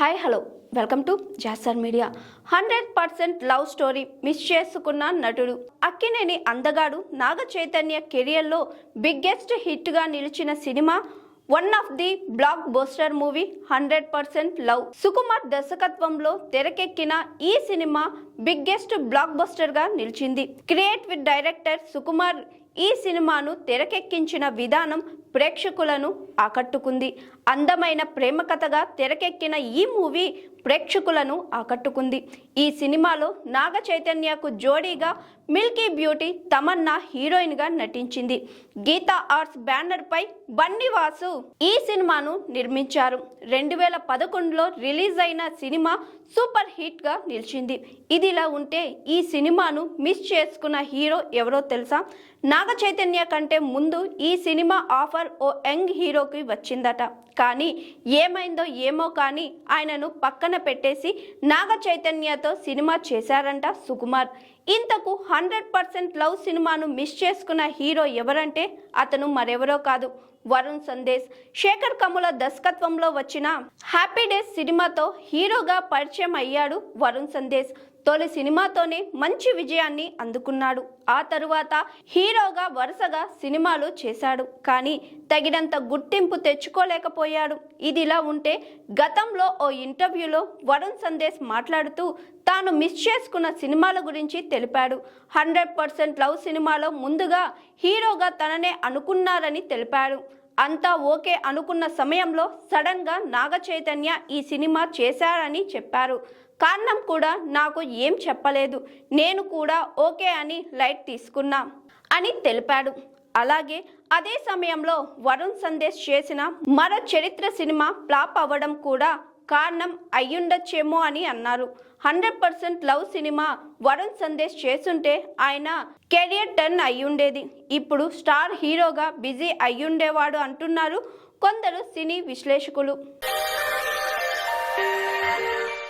Hi hello welcome to జాసర్ media. 100% love story miss చేసుకున్న నటుడు అక్కినేని అందగాడు నాగ చైతన్య కెరియర్లో బిగ్గెస్ట్ హిట్గా నిలిచిన cinema one of the block buster movie 100% love. Sukumar దర్శకత్వంలో తెరకెక్కిన ఈ సినిమా బిగ్గెస్ట్ బ్లాక్ బస్టర్గా నిలిచింది. క్రియేటివ్ డైరెక్టర్ సుకుమార్ ఈ సినిమాను తెరకెక్కించిన విధానం ప్రేక్షకులను ఆకట్టుకుంది. అందమైన ప్రేమ కథగా తెరకెక్కిన ఈ మూవీ ప్రేక్షకులను ఆకట్టుకుంది. ఈ సినిమాలో నాగ చైతన్యకు జోడీగా మిల్కీ బ్యూటీ తమన్నా హీరోయిన్గా నటించింది. గీతా ఆర్ట్స్ బ్యానర్ పై బన్నీవాసు ఈ సినిమాను నిర్మించారు. 2011లో రిలీజ్ అయిన సినిమా సూపర్ హిట్గా నిలిచింది. ఇదిలా ఉంటే ఈ సినిమాను మిస్ చేసుకున్న హీరో ఎవరో తెలుసా? నాగ చైతన్య కంటే ముందు ఈ సినిమా ఆఫర్ ఓ యంగ్ హీరోకి వచ్చిందట. కానీ ఏమైందో ఏమో కానీ ఆయనను పక్కన పెట్టేసి నాగ చైతన్యతో సినిమా చేశారంట సుకుమార్. ఇంతకు 100% లవ్ సినిమాను మిస్ చేసుకున్న హీరో ఎవరంటే అతను మరెవరో కాదు, వరుణ్ సందేశ్. శేఖర్ కమ్ముల దర్శకత్వంలో వచ్చిన హ్యాపీ డేస్ సినిమాతో హీరోగా పరిచయం అయ్యాడు వరుణ్ సందేశ్. తొలి సినిమాతోనే మంచి విజయాన్ని అందుకున్నాడు. ఆ తరువాత హీరోగా వరుసగా సినిమాలు చేశాడు. కానీ తగినంత గుర్తింపు తెచ్చుకోలేకపోయాడు. ఇదిలా ఉంటే గతంలో ఓ ఇంటర్వ్యూలో వరుణ్ సందేశ్ మాట్లాడుతూ తాను మిస్ చేసుకున్న సినిమాల గురించి తెలిపాడు. 100% లవ్ సినిమాలో ముందుగా హీరోగా తననే అనుకున్నారని తెలిపాడు. అంతా ఓకే అనుకున్న సమయంలో సడన్గా నాగ చైతన్య ఈ సినిమా చేశారని చెప్పారు. కారణం కూడా నాకు ఏం చెప్పలేదు, నేను కూడా ఓకే అని లైట్ తీసుకున్నా అని తెలిపాడు. అలాగే అదే సమయంలో వరుణ్ సందేశ్ చేసిన మరో చరిత్ర సినిమా ఫ్లాప్ అవ్వడం కూడా కారణం అయ్యుండొచ్చేమో అని అన్నారు. 100% లవ్ సినిమా వరుణ్ సందేశ్ చేస్తుంటే ఆయన కెరియర్ టర్న్ అయ్యుండేది. ఇప్పుడు స్టార్ హీరోగా బిజీ అయ్యుండేవాడు అంటున్నారు కొందరు సినీ విశ్లేషకులు.